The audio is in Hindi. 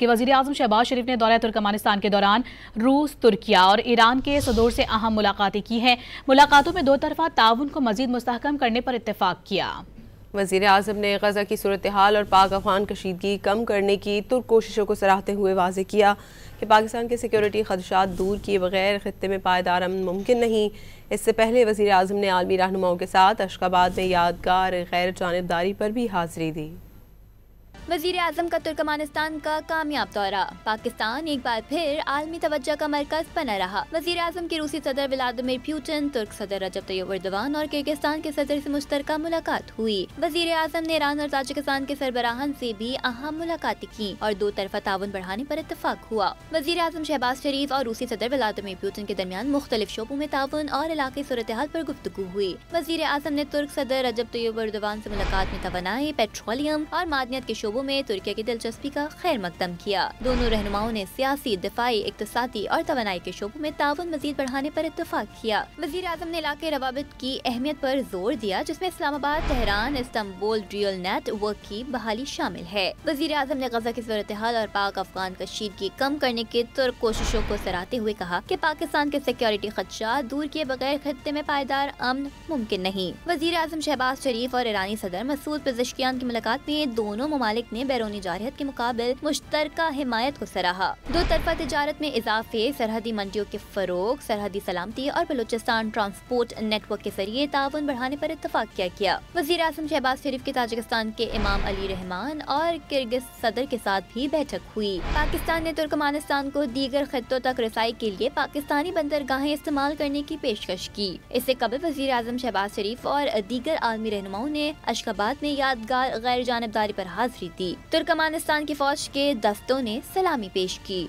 कि वज़ीर-ए-आज़म शहबाज शरीफ ने दौरा तुर्कमानिस्तान के दौरान रूस, तुर्किया और ईरान के सदूर से अहम मुलाकातें की हैं। मुलाकातों में दो तरफा ताउन को मज़ीद मुस्तहकम करने पर इत्तेफाक किया। वज़ीर-ए-आज़म ने गज़ा की सूरत हाल और पाक अफ़गान कशीदगी कम करने की तुर्क कोशिशों को सराहते हुए वाज़ेह किया कि पाकिस्तान के सिक्योरिटी खदशात दूर किए बगैर खित्ते में पायदार अमन मुमकिन नहीं। इससे पहले वज़ीर-ए-आज़म ने आलमी रहनुमाओं के साथ अशकाबाद में यादगार गैर जानिबदारी पर भी हाज़िरी दी। वज़ीर आज़म का तुर्कमानिस्तान का कामयाब दौरा। पाकिस्तान एक बार फिर आलमी तवज्जो का मरकज बना रहा। वज़ीर आज़म की रूसी सदर व्लादिमीर पुतिन, तुर्क सदर रजब तय्यिप एर्दोगान और किर्गिस्तान के सदर से मुश्तरका मुलाकात हुई। वज़ीर आज़म ने ईरान और ताजिकिस्तान के सरबराहान से भी अहम मुलाकातें की और दो तरफा ताउन बढ़ाने पर इत्तफाक हुआ। वज़ीर आज़म शहबाज शरीफ और रूसी सदर व्लादिमीर पुतिन के दरमियान मुख्तलिफ शोबों में ताउन और इलाक़ाई सूरत हाल पर गुफ्तगू हुई। वज़ीर आज़म ने तुर्क सदर रजब तय्यिप एर्दोगान से मुलाकात में तवानाई, पेट्रोलियम और मादनियत के शोबों में तुर्किया की दिलचस्पी का खैर मकदम किया। दोनों रहनुमाओं ने सियासी, दिफाई, इक्तिसादी और तवानाई के शोबों में ताउन मजीद बढ़ाने पर इत्तफाक किया। वज़ीर आज़म ने इलाके रवाबित की अहमियत पर जोर दिया, जिसमें Islamabad, Tehran, Istanbul dual network की बहाली शामिल है। वज़ीर आज़म ने गज़ा की सूरत हाल और पाक अफगान कशीदगी कम करने की तुर्क कोशिशों को सराहते हुए कहा कि पाकिस्तान के सिक्योरिटी खदशात दूर किए बगैर खित्ते में पायदार अमन मुमकिन नहीं। वज़ीर आज़म शहबाज शरीफ और ईरानी सदर मसूद पेज़ेश्कियान की मुलाकात में दोनों ममालिक ने बैरूनी जारहियत के मुकाबिल मुश्तरका हिमायत को सराहा। दो तरफा तिजारत में इजाफे, सरहदी मंडियों के फरोग, सरहदी सलामती और बलूचिस्तान ट्रांसपोर्ट नेटवर्क के जरिए ताउन बढ़ाने पर इत्तफाक किया गया। वज़ीर आज़म शहबाज शरीफ की ताजिकिस्तान के इमाम अली रहमान और किर्गिज सदर के साथ भी बैठक हुई। पाकिस्तान ने तुर्कमानिस्तान को दीगर खित्तों तक रसाई के लिए पाकिस्तानी बंदरगाहें इस्तेमाल करने की पेशकश की। इससे कबल वज़ीर आज़म शहबाज शरीफ और दीगर आलमी रहनुमाओं ने अशकाबाद में यादगार गैर जानिबदारी पर हाज़िरी दी। तुर्कमानिस्तान की फौज के दस्तों ने सलामी पेश की।